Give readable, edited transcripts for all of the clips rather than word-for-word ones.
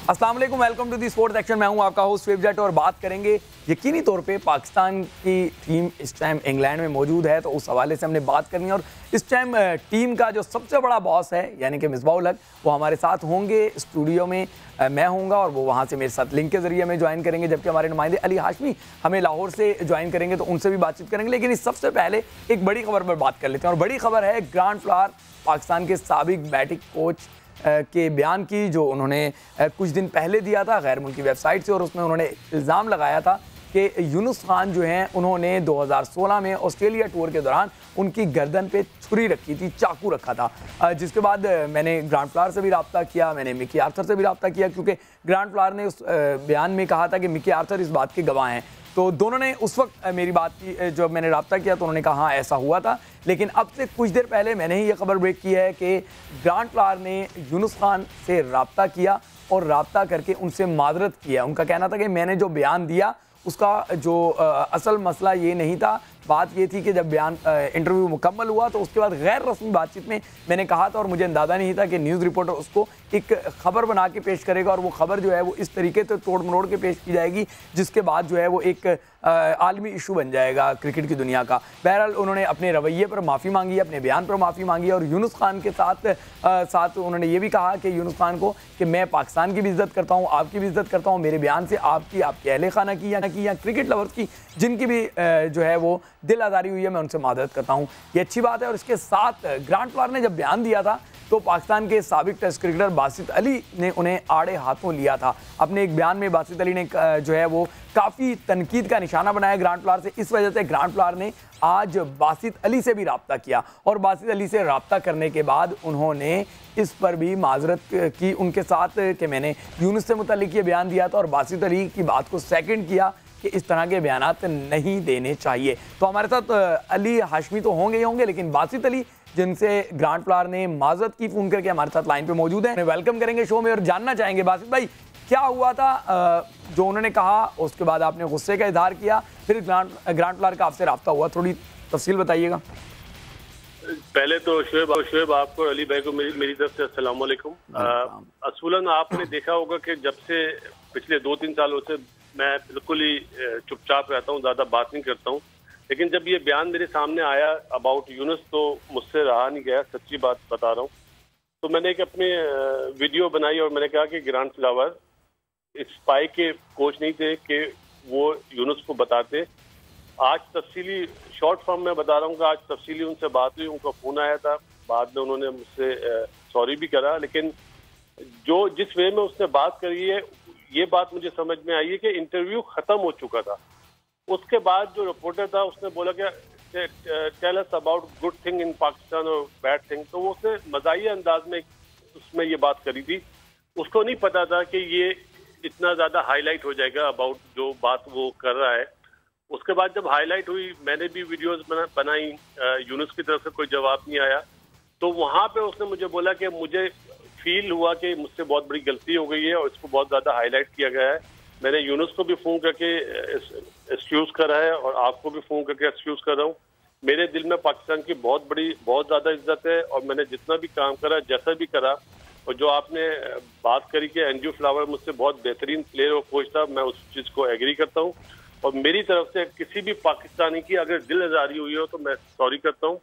अस्सलाम वालेकुम, welcome to the sports action. मैं हूं आपका होस्ट स्वेब जट और बात करेंगे यकीनी तौर पे पाकिस्तान की टीम इस टाइम इंग्लैंड में मौजूद है, तो उस हवाले से हमने बात करनी है। और इस टाइम टीम का जो सबसे बड़ा बॉस है यानी कि मिसबाहुल हक, वो हमारे साथ होंगे स्टूडियो में। मैं होऊंगा और वो वहाँ से मेरे साथ लिंक के जरिए हमें ज्वाइन करेंगे, जबकि हमारे नुमाइंदे अली हाशमी हमें लाहौर से ज्वाइन करेंगे, तो उनसे भी बातचीत करेंगे। लेकिन इस सबसे पहले एक बड़ी खबर पर बात कर लेते हैं, और बड़ी खबर है ग्रांट फ्लावर पाकिस्तान के साबिक बैटिंग कोच के बयान की, जो उन्होंने कुछ दिन पहले दिया था गैर मुल्की वेबसाइट से। और उसमें उन्होंने इल्ज़ाम लगाया था कि यूनुस खान जो हैं उन्होंने 2016 में ऑस्ट्रेलिया टूर के दौरान उनकी गर्दन पे छुरी रखी थी, चाकू रखा था। जिसके बाद मैंने ग्रांट फ्लावर से भी रब्ता किया, मैंने मिकी आर्थर से भी रब्ता किया, क्योंकि ग्रांट फ्लावर ने उस बयान में कहा था कि मिकी आर्थर इस बात के गवाह हैं। तो दोनों ने उस वक्त मेरी बात की, जब मैंने रब्ता किया तो उन्होंने कहा हाँ ऐसा हुआ था। लेकिन अब से कुछ देर पहले मैंने ही ये खबर ब्रेक की है कि ग्रांट फ्लावर ने यूनुस खान से रब्ता किया और रब्ता करके उनसे माजरत किया। उनका कहना था कि मैंने जो बयान दिया उसका जो असल मसला ये नहीं था, बात ये थी कि जब बयान इंटरव्यू मुकम्मल हुआ तो उसके बाद गैर रस्मी बातचीत में मैंने कहा था, और मुझे अंदाज़ा नहीं था कि न्यूज़ रिपोर्टर उसको एक खबर बना के पेश करेगा, और वो खबर जो है वो इस तरीके से तोड़ मरोड़ के पेश की जाएगी जिसके बाद जो है वो एक आलमी इशू बन जाएगा क्रिकेट की दुनिया का। बहरहाल उन्होंने अपने रवैये पर माफ़ी मांगी, अपने बयान पर माफ़ी मांगी, और यूनुस खान के साथ उन्होंने ये भी कहा कि यूनुस खान को कि मैं पाकिस्तान की भी इज़्ज़त करता हूँ, आपकी भी इज़्ज़त करता हूँ, मेरे बयान से आपके अहले खाना की या क्रिकेट लवर्स की जिनकी भी जो है वो दिल आज़ारी हुई है, मैं उनसे मादरत करता हूँ। ये अच्छी बात है। और इसके साथ ग्रांट फ्लावर ने जब बयान दिया था तो पाकिस्तान के साबिक टेस्ट क्रिकेटर बासित अली ने उन्हें आड़े हाथों लिया था। अपने एक बयान में बासित अली ने जो है वो काफ़ी तनकीद का निशाना बनाया ग्रांट फ्लावर से। इस वजह से ग्रांट फ्लावर ने आज बासित अली से भी रब्ता किया, और बासित अली से रब्ता करने के बाद उन्होंने इस पर भी माजरत की उनके साथ कि मैंने यूनुस से मुतल्लिक ये बयान दिया था, और बासित अली की बात को सेकंड किया कि इस तरह के बयानात नहीं देने चाहिए। तो हमारे साथ अली हाशमी तो होंगे ही होंगे, लेकिन बासित अली जिनसे ग्रांट फ्लावर ने माजरत की फ़ोन करके हमारे साथ लाइन पे मौजूद हैं, वेलकम करेंगे शो में और जानना चाहेंगे बासित भाई क्या हुआ था जो उन्होंने कहा, उसके बाद आपने गुस्से का इजहार किया, फिर ग्रांट फ्लावर का आपसे रब्ता हुआ, थोड़ी तफसील बताइएगा। पहले तो शुएब आपको अली भाई को मेरी तरफ से अस्सलाम वालेकुम। असूलन आपने देखा होगा कि जब से पिछले 2-3 सालों से मैं बिल्कुल ही चुपचाप रहता हूँ, ज़्यादा बात नहीं करता हूँ। लेकिन जब ये बयान मेरे सामने आया अबाउट यूनुस तो मुझसे रहा नहीं गया, सच्ची बात बता रहा हूँ। तो मैंने एक अपनी वीडियो बनाई और मैंने कहा कि ग्रांट फ्लावर स्पाई के कोच नहीं थे कि वो यूनुस को बताते। आज तफसीली शॉर्ट फॉर्म में बता रहा हूँ कि आज तफसीली उनसे बात हुई, उनका फ़ोन आया था, बाद में उन्होंने मुझसे सॉरी भी करा। लेकिन जो जिस वे में उसने बात करी है, ये बात मुझे समझ में आई है कि इंटरव्यू ख़त्म हो चुका था। उसके बाद जो रिपोर्टर था उसने बोला कि tell us about good thing in Pakistan और बैड थिंग, तो वो उसने मज़ाहिया अंदाज में उसमें ये बात करी थी। उसको नहीं पता था कि ये इतना ज़्यादा हाईलाइट हो जाएगा अबाउट जो बात वो कर रहा है। उसके बाद जब हाईलाइट हुई, मैंने भी वीडियोस बनाई, यूनुस की तरफ से कोई जवाब नहीं आया, तो वहाँ पे उसने मुझे बोला कि मुझे फील हुआ कि मुझसे बहुत बड़ी गलती हो गई है और इसको बहुत ज़्यादा हाईलाइट किया गया है। मैंने यूनुस को भी फ़ोन करके एक्सक्यूज़ करा है और आपको भी फ़ोन करके एक्सक्यूज़ कर रहा हूँ। मेरे दिल में पाकिस्तान की बहुत ज़्यादा इज्जत है, और मैंने जितना भी काम करा, जैसा भी करा, और जो आपने बात करी कि एंड्रू फ्लावर मुझसे बहुत बेहतरीन प्लेयर और कोच था, मैं उस चीज़ को एग्री करता हूँ। और मेरी तरफ से किसी भी पाकिस्तानी की अगर दिल आज़ारी हुई हो तो मैं सॉरी करता हूँ।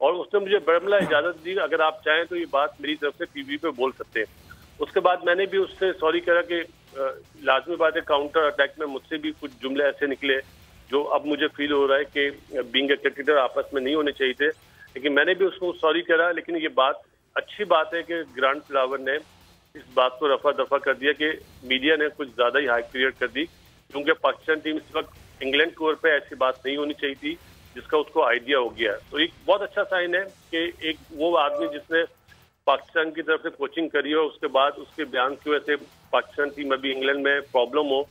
और उसने मुझे बरमला इजाज़त दी, अगर आप चाहें तो ये बात मेरी तरफ से टीवी पे बोल सकते हैं। उसके बाद मैंने भी उससे सॉरी करा कि लाजमी बात है काउंटर अटैक में मुझसे भी कुछ जुमले ऐसे निकले जो अब मुझे फील हो रहा है कि बीइंग ए क्रिकेटर आपस में नहीं होने चाहिए थे। लेकिन मैंने भी उसको सॉरी करा। लेकिन ये बात अच्छी बात है कि ग्रांट फ्लावर ने इस बात को रफा दफा कर दिया कि मीडिया ने कुछ ज़्यादा ही हाइप क्रिएट कर दी, क्योंकि पाकिस्तान टीम इस वक्त इंग्लैंड टूर पे ऐसी बात नहीं होनी चाहिए थी जिसका उसको आइडिया हो गया। तो एक बहुत अच्छा साइन है कि एक वो आदमी जिसने पाकिस्तान की तरफ से कोचिंग करी हो, उसके बाद उसके बयान की वजह से पाकिस्तान टीम अभी इंग्लैंड में प्रॉब्लम हो,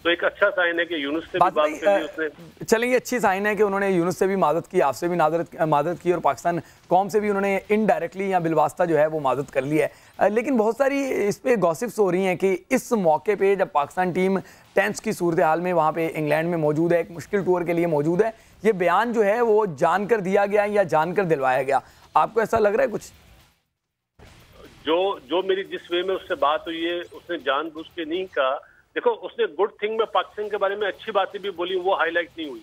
तो एक अच्छा साइन है कि यूनुस से भी बात करी उसने। चलें, ये अच्छी साइन है कि उन्होंने यूनुस से भी मादद की, आपसे भी मादद की, और पाकिस्तान कौम से भी उन्होंने इनडायरेक्टली या बिलवास्ता जो है वो मादद कर ली है। लेकिन बहुत सारी इस पे गॉसिप्स हो रही हैं कि इस मौके पे जब पाकिस्तान टीम टेंस की सूरत हाल में वहाँ पे इंग्लैंड में मौजूद है, एक मुश्किल टूर के लिए मौजूद है, ये बयान जो है वो जानकर दिया गया या जानकर दिलवाया गया, आपको ऐसा लग रहा है कुछ? जो मेरी जिस वे में उससे बात हुई है, उसने जानबूझ के नहीं कहा। देखो, उसने गुड थिंग में पाकिस्तान के बारे में अच्छी बातें भी बोली, वो हाईलाइट नहीं हुई।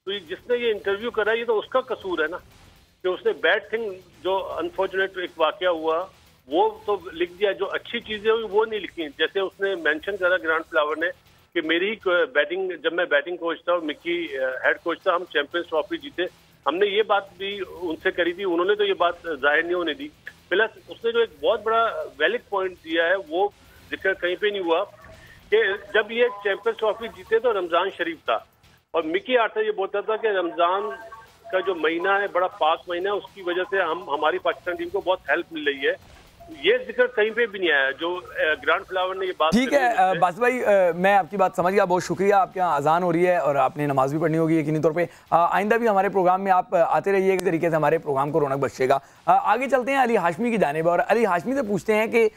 तो जिसने ये इंटरव्यू करा, ये तो उसका कसूर है ना, कि उसने बैड थिंग, जो अनफॉर्चुनेट एक वाकया हुआ, वो तो लिख दिया। जो अच्छी चीजें हुई वो नहीं लिखी। जैसे उसने मेंशन करा ग्रांट फ्लावर ने कि मेरी ही बैटिंग, जब मैं बैटिंग कोच था और मिक्की हेड कोच था, हम चैंपियंस ट्रॉफी जीते। हमने ये बात भी उनसे करी थी, उन्होंने तो ये बात जाहिर नहीं होने दी। प्लस उसने जो एक बहुत बड़ा वैलिड पॉइंट दिया है, वो जिक्र कहीं पे नहीं हुआ कि जब ये चैंपियंस ट्रॉफी जीते तो रमजान शरीफ था, और मिकी आर्थर ये बोलता था कि रमजान का जो महीना है बड़ा पाक महीना है, उसकी वजह से हमारी पाकिस्तान टीम को बहुत हेल्प मिल रही है। ये जिक्र कहीं पे भी नहीं आया। जो ग्रांट फ्लावर ने ये बात, ठीक है बासित भाई, मैं आपकी बात समझ गया, बहुत शुक्रिया। आपके यहाँ अजान हो रही है और आपने नमाज भी पढ़नी होगी यकीनी तौर पे। आइंदा भी हमारे प्रोग्राम में आप आते रहिए, इस तरीके से हमारे प्रोग्राम को रौनक बख्शेगा। आगे चलते हैं अली हाशमी की जानिब और अली हाशमी से पूछते हैं कि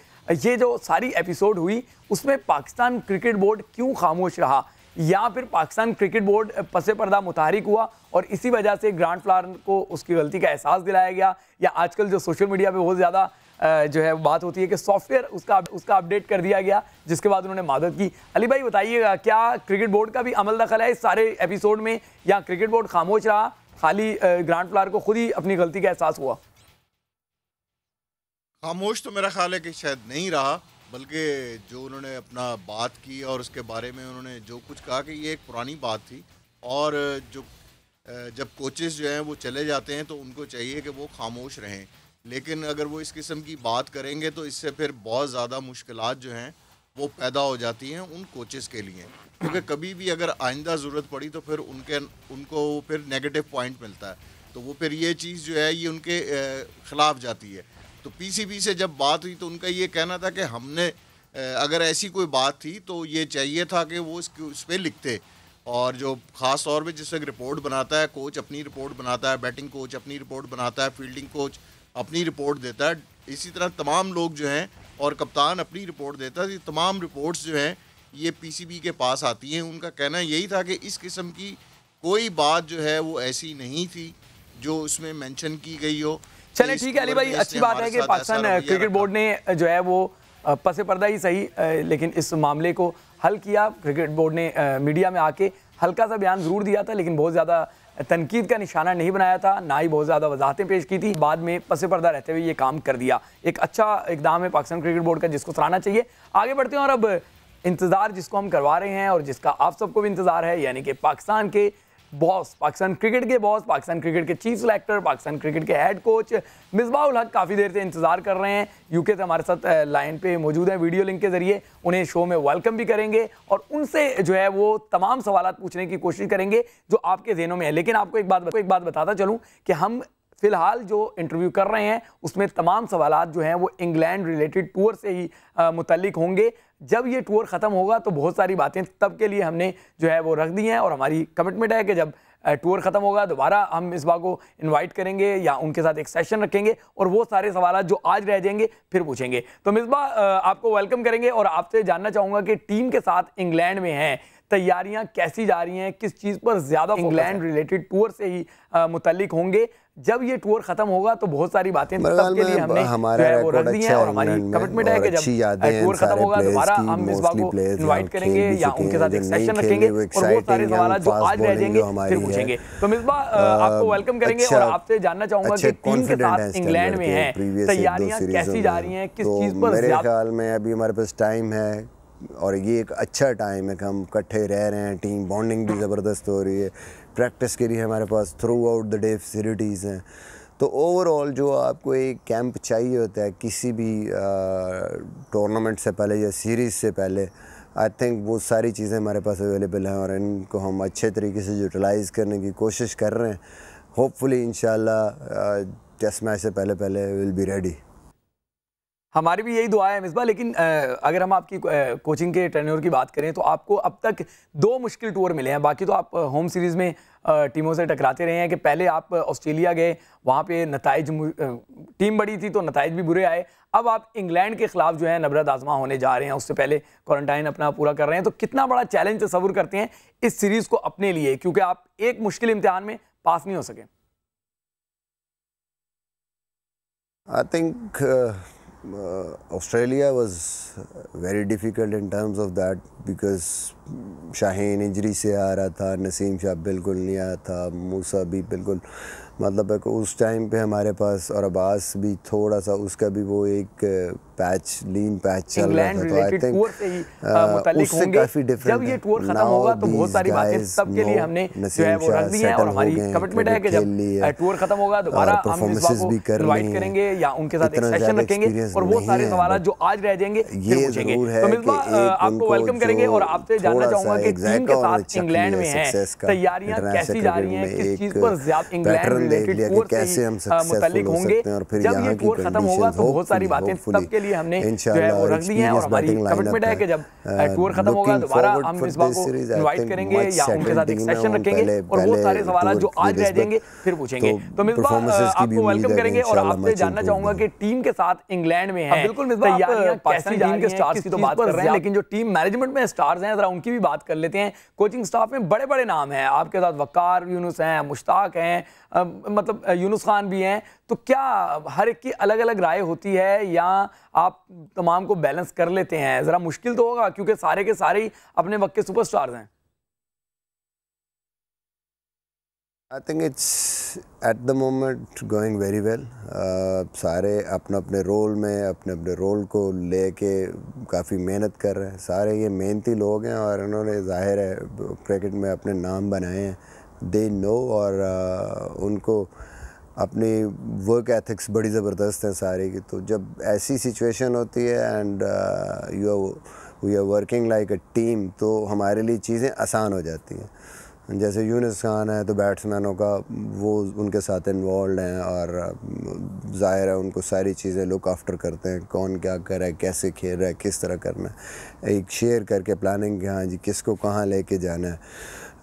ये जो सारी एपिसोड हुई उसमें पाकिस्तान क्रिकेट बोर्ड क्यों खामोश रहा, या फिर पाकिस्तान क्रिकेट बोर्ड पसे पर्दा मुतहरिक हुआ और इसी वजह से ग्रांट फ्लावर को उसकी गलती का एहसास दिलाया गया, या आजकल जो सोशल मीडिया पे बहुत ज़्यादा जो है बात होती है कि सॉफ्टवेयर उसका अपडेट कर दिया गया, जिसके बाद उन्होंने मदद की। अली भाई बताइएगा, क्या क्रिकेट बोर्ड का भी अमल दखल है इस सारे एपिसोड में, या क्रिकेट बोर्ड खामोश रहा, खाली ग्रांट फ्लावर को खुद ही अपनी गलती का एहसास हुआ? खामोश तो मेरा ख्याल है कि शायद नहीं रहा, बल्कि जो उन्होंने अपना बात की और उसके बारे में उन्होंने जो कुछ कहा कि ये एक पुरानी बात थी, और जो जब कोचेस जो हैं वो चले जाते हैं तो उनको चाहिए कि वो खामोश रहें। लेकिन अगर वो इस किस्म की बात करेंगे तो इससे फिर बहुत ज़्यादा मुश्किलात जो हैं वो पैदा हो जाती हैं उन कोचेस के लिए, क्योंकि कभी भी अगर आइंदा ज़रूरत पड़ी तो फिर उनको फिर नेगेटिव पॉइंट मिलता है, तो वो फिर ये चीज़ जो है ये उनके ख़िलाफ़ जाती है। तो पीसीबी से जब बात हुई तो उनका ये कहना था कि हमने अगर ऐसी कोई बात थी तो ये चाहिए था कि वो उस पर लिखते, और जो ख़ास तौर पे जिससे रिपोर्ट बनाता है, कोच अपनी रिपोर्ट बनाता है, बैटिंग कोच अपनी रिपोर्ट बनाता है, फील्डिंग कोच अपनी रिपोर्ट देता है, इसी तरह तमाम लोग जो हैं और कप्तान अपनी रिपोर्ट देता है। ये तमाम रिपोर्ट्स जो हैं ये पीसीबी के पास आती हैं। उनका कहना यही था कि इस किस्म की कोई बात जो है वो ऐसी नहीं थी जो उसमें मेंशन की गई हो। चले ठीक है अली भाई, अच्छी बात है कि पाकिस्तान क्रिकेट बोर्ड ने जो है वो पसे पर्दा ही सही लेकिन इस मामले को हल किया। क्रिकेट बोर्ड ने मीडिया में आके हल्का सा बयान ज़रूर दिया था, लेकिन बहुत ज़्यादा तनकीद का निशाना नहीं बनाया था, ना ही बहुत ज़्यादा वजाहतें पेश की थी। बाद में पसे पर्दा रहते हुए ये काम कर दिया। एक अच्छा इकदाम है पाकिस्तान क्रिकेट बोर्ड का, जिसको सराहना चाहिए। आगे बढ़ते हैं और अब इंतज़ार जिसको हम करवा रहे हैं और जिसका आप सबको भी इंतज़ार है, यानी कि पाकिस्तान के बॉस, पाकिस्तान क्रिकेट के बॉस, पाकिस्तान क्रिकेट के चीफ सिलेक्टर, पाकिस्तान क्रिकेट के हेड कोच मिसबाह उल हक काफ़ी देर से इंतजार कर रहे हैं। यूके से हमारे साथ लाइन पे मौजूद हैं वीडियो लिंक के जरिए। उन्हें शो में वेलकम भी करेंगे और उनसे जो है वो तमाम सवाल पूछने की कोशिश करेंगे जो आपके जहनों में है। लेकिन आपको एक बात बताता चलूँ कि हम फिलहाल जो इंटरव्यू कर रहे हैं उसमें तमाम सवालात जो हैं वो इंग्लैंड रिलेटेड टूर से ही मुतल्लिक होंगे। जब ये टूर ख़त्म होगा तो बहुत सारी बातें तब के लिए हमने जो है वो रख दी हैं और हमारी कमिटमेंट है कि जब टूर ख़त्म होगा दोबारा हम मिसबाह को इनवाइट करेंगे या उनके साथ एक सेशन रखेंगे और वो सारे सवाल जो आज रह जाएंगे फिर पूछेंगे। तो मिसबाह आपको वेलकम करेंगे और आपसे जानना चाहूँगा कि टीम के साथ इंग्लैंड में हैं, तैयारियां कैसी जा रही हैं, किस चीज़ पर ज़्यादा इंग्लैंड रिलेटेड टूर से ही मुतल्लिक होंगे। जब ये टूर खत्म होगा तो बहुत सारी बातें तब के लिए हमने वो रख दी हैं और हमारी कमिटमेंट है कि जब टूर खत्म होगा दोबारा हम मिसबाह को इनवाइट करेंगे या उनके साथ एक सेशन रखेंगे और वो सारे सवाल जो आज रह जाएंगे फिर पूछेंगे। तो मिसबाह आपको वेलकम करेंगे और आपसे जानना चाहूंगा कि टीम के साथ इंग्लैंड में है, तैयारियां कैसी जा रही हैं, किस चीज़ पर मेरे ख्याल में अभी हमारे पास टाइम है और ये एक अच्छा टाइम है कि हम इकट्ठे रह रहे हैं, टीम बॉन्डिंग भी ज़बरदस्त हो रही है, प्रैक्टिस के लिए हमारे pass through out the day facilities हैं। तो ओवरऑल जो आपको एक कैंप चाहिए होता है किसी भी टूर्नामेंट से पहले या सीरीज़ से पहले, आई थिंक वो सारी चीज़ें हमारे पास अवेलेबल हैं और इनको हम अच्छे तरीके से यूटिलाइज़ करने की कोशिश कर रहे हैं। होपफुली इंशाल्लाह टेस्ट मैच से पहले विल बी रेडी। हमारी भी यही दुआ है मिसबाह। लेकिन अगर हम आपकी कोचिंग के टेन्योर की बात करें तो आपको अब तक 2 मुश्किल टूर मिले हैं, बाकी तो आप होम सीरीज़ में टीमों से टकराते रहे हैं। कि पहले आप ऑस्ट्रेलिया गए, वहाँ पे नताइज टीम बड़ी थी तो नताइज भी बुरे आए। अब आप इंग्लैंड के खिलाफ जो है नबरत आजमा होने जा रहे हैं, उससे पहले क्वारंटाइन अपना पूरा कर रहे हैं। तो कितना बड़ा चैलेंज तस्वुर करते हैं इस सीरीज़ को अपने लिए, क्योंकि आप एक मुश्किल इम्तिहान में पास नहीं हो सके? I think Australia was very difficult in terms of that because Shaheen injury से आ रहा था, नसीम शाह बिल्कुल नहीं आया था, मूसा भी बिल्कुल, मतलब है कि उस टाइम पे हमारे पास, और अब्बास भी थोड़ा सा, उसका भी वो एक पैच, लीन पैच चल रहा था, तो आई थिंक उससे काफ़ी डिफरेंट। जब ये टूर खत्म होगा तो बहुत सारी बातें सबके लिए हमने जो है वो रख दी हैं, और हमारी कमिटमेंट है कि जब टूर खत्म होगा दोबारा हम इस बात को इनवाइट करेंगे या उनके साथ एक सेशन रखेंगे और वो सारे सवाल जो आज रह जाएंगे फिर पूछेंगे। तो मिसबा आपको वेलकम करेंगे और आपसे जानना चाहूंगा कि टीम के साथ इंग्लैंड में है, तैयारियां कैसी जा रही हैं, किस चीज पर ज्यादा इंग्लैंड रिलेटेड टूर से मुतल्लिक होंगे। जब ये टूर खत्म होगा तो बहुत सारी बातें सबके लिए हमने जो है वो रख दी हैं, और हमारी कमिटमेंट है कि जब टूर खत्म होगा दोबारा हम इस बात को इनवाइट करेंगे या उनके साथ एक सेशन रखेंगे और वो सारे सवाल जो आज रह जाएंगे फिर पूछेंगे। तो मिसबा आपको वेलकम करेंगे और आपसे जानना चाहूंगा कि टीम के साथ इंग्लैंड में है, बिल्कुल मिसबा तैयारियां कैसी टीम के स्टार्स की तो बात कर रहे हैं, लेकिन जो टीम मैनेजमेंट में स्टार्स हैं जरा उनकी भी बात कर लेते हैं। कोचिंग स्टाफ में बड़े बड़े नाम हैं, आपके साथ वकार यूनुस हैं, मुश्ताक हैं, मतलब यूनुस खान भी हैं, तो क्या हर एक की अलग अलग राय होती है या आप तमाम को बैलेंस कर लेते हैं? जरा मुश्किल तो होगा क्योंकि सारे के सारे ही अपने वक्त के सुपरस्टार्स हैं। I think it's at the moment going very well. सारे अपने अपने रोल में अपने अपने रोल को लेके काफ़ी मेहनत कर रहे हैं, सारे ये मेहनती लोग हैं और इन्होंने ज़ाहिर है क्रिकेट में अपने नाम बनाए हैं, दे नो, और उनको अपनी वर्क एथिक्स बड़ी ज़बरदस्त हैं सारे की। तो जब ऐसी सिचुएशन होती है and we are working like a team, तो हमारे लिए चीज़ें आसान हो जाती हैं। जैसे यूनुस खान है तो बैट्समैनों का वो उनके साथ इन्वॉल्व हैं और ज़ाहिर है उनको सारी चीज़ें लुक आफ्टर करते हैं, कौन क्या कर रहा है, कैसे खेल रहा है, किस तरह करना है, एक शेयर करके प्लानिंग कि हाँ जी किसको कहाँ लेके जाना है।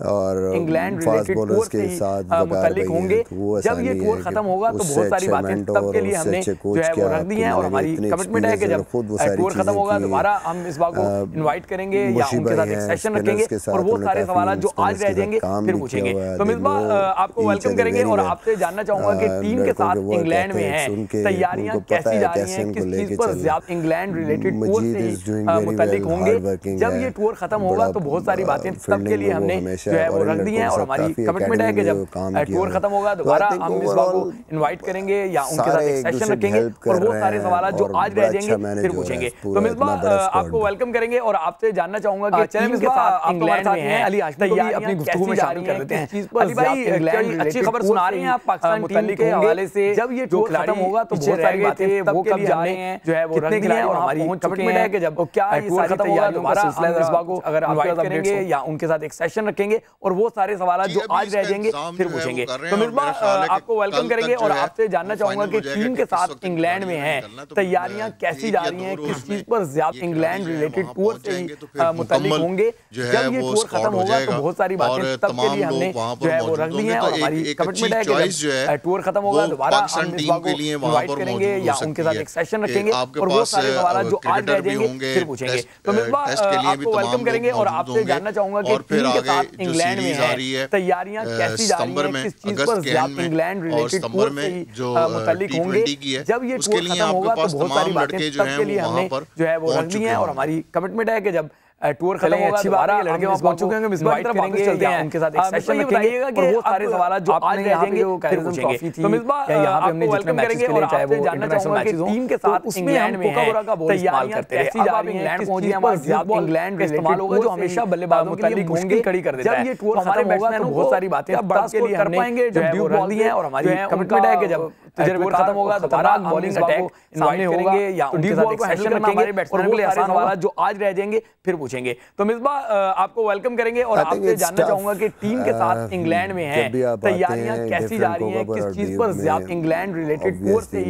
और इंग्लैंड फास्ट बॉलर्स के साथ मुतल्लिक होंगे। जब ये टूर खत्म होगा तो बहुत सारी बातें तब के लिए हमने जो है वो रख दी हैं, और हमारी कमिटमेंट है कि जब टूर खत्म होगा दोबारा हम इस बात को इनवाइट करेंगे या उनके साथ एक सेशन रखेंगे और वो सारे सवाल जो आज रह जाएंगे फिर पूछेंगे। तो मिसबा आपको वेलकम करेंगे और आपसे जानना चाहूंगा कि टीम के साथ इंग्लैंड में है, तैयारियां कैसी जा रही हैं, किस चीज पर ज्यादा इंग्लैंड रिलेटेड टूर से मुतल्लिक होंगे। जब ये टूर खत्म होगा तो बहुत सारी बातें तब के लिए हमने जो है वो रख दी हैं, और हमारी कमिटमेंट है कि जब टूर खत्म होगा दोबारा हम इस बात को इनवाइट करेंगे या उनके साथ एक सेशन रखेंगे और वो सारे सवाल जो आज रह जाएंगे फिर पूछेंगे। तो मिसबा आपको वेलकम करेंगे और आपसे जानना चाहूंगा कि टीम के साथ इंग्लैंड में है, अली आशना को भी अपनी गुफ्तगू में शामिल कर देते हैं। अली भाई अच्छी खबर सुना रहे हैं आप पाकिस्तान टीम के हवाले से, जब ये टूर खत्म होगा तो बहुत सारी बातें वो कब जा रहे हैं जो है वो रख दी हैं, और हमारी कमिटमेंट है कि जब क्या ये सारी तैयारियां दोबारा हम इस बात को अगर इनवाइट करेंगे या उनके साथ एक सेशन रखेंगे और वो सारे सवाल जो आज रह जाएंगे फिर पूछेंगे। तो मिसबा आपको वेलकम करेंगे और आपसे जानना चाहूंगा कि टीम के साथ इंग्लैंड में है, तैयारियां कैसी जा रही हैं, किस चीज पर ज्यादा इंग्लैंड रिलेटेड टूर से मुतल्लिक होंगे। जब ये टूर खत्म होगा तो बहुत सारी बातें तब के लिए हमने जो है वो रख दी हैं, और हमारी कमिटमेंट है कि जब टूर खत्म होगा दोबारा हम इस बात को इनवाइट करेंगे या उनके साथ एक सेशन रखेंगे और वो सारे सवाल जो आज रह जाएंगे फिर पूछेंगे। तो मिसबा आपको वेलकम करेंगे और आपसे जानना चाहूंगा कि टीम के साथ इंग्लैंड में है, तैयारियां कैसी जा रही हैं, किस चीज पर ज्यादा इंग्लैंड रिलेटेड टूर से मुतल्लिक होंगे। जब ये टूर खत्म होगा तो बहुत सारी बातें तब के लिए हमने जो है वो रख दी हैं, और हमारी कमिटमेंट है कि जब टूर खत्म होगा अच्छी बात है, लड़के वहां पहुंच चुके होंगे, इनवाइट करेंगे चलते हैं उनके साथ एक सेशन रखेंगे और वो सारे सवाल जो आज रह जाएंगे फिर पूछेंगे। तो मिसबा आपको वेलकम करेंगे और आपसे जानना चाहूंगा कि टीम के साथ इंग्लैंड में है, तैयारियां कैसी जा रही हैं, इंग्लैंड पहुंची है, ज्यादा इंग्लैंड का इस्तेमाल होगा जो हमेशा बल्लेबाजों के लिए मुश्किल खड़ी कर देता है। जब ये टूर हमारे बैट्समैन तो बहुत सारी बातें बर्दाश्त के लिए कर पाएंगे जब ड्यू बॉल दी है, और हमारी कमिटमेंट है कि जब टूर खत्म होगा दोबारा बॉलिंग अटैक सामने करेंगे या उनके साथ एक सेशन रखेंगे और वो सारे सवाल जो आज रह जाएंगे फिर पूछेंगे। तो मिसबा आपको वेलकम करेंगे और आपसे जानना चाहूंगा कि टीम के साथ इंग्लैंड में है, तैयारियां कैसी जा रही हैं, किस चीज पर ज्यादा इंग्लैंड रिलेटेड टूर से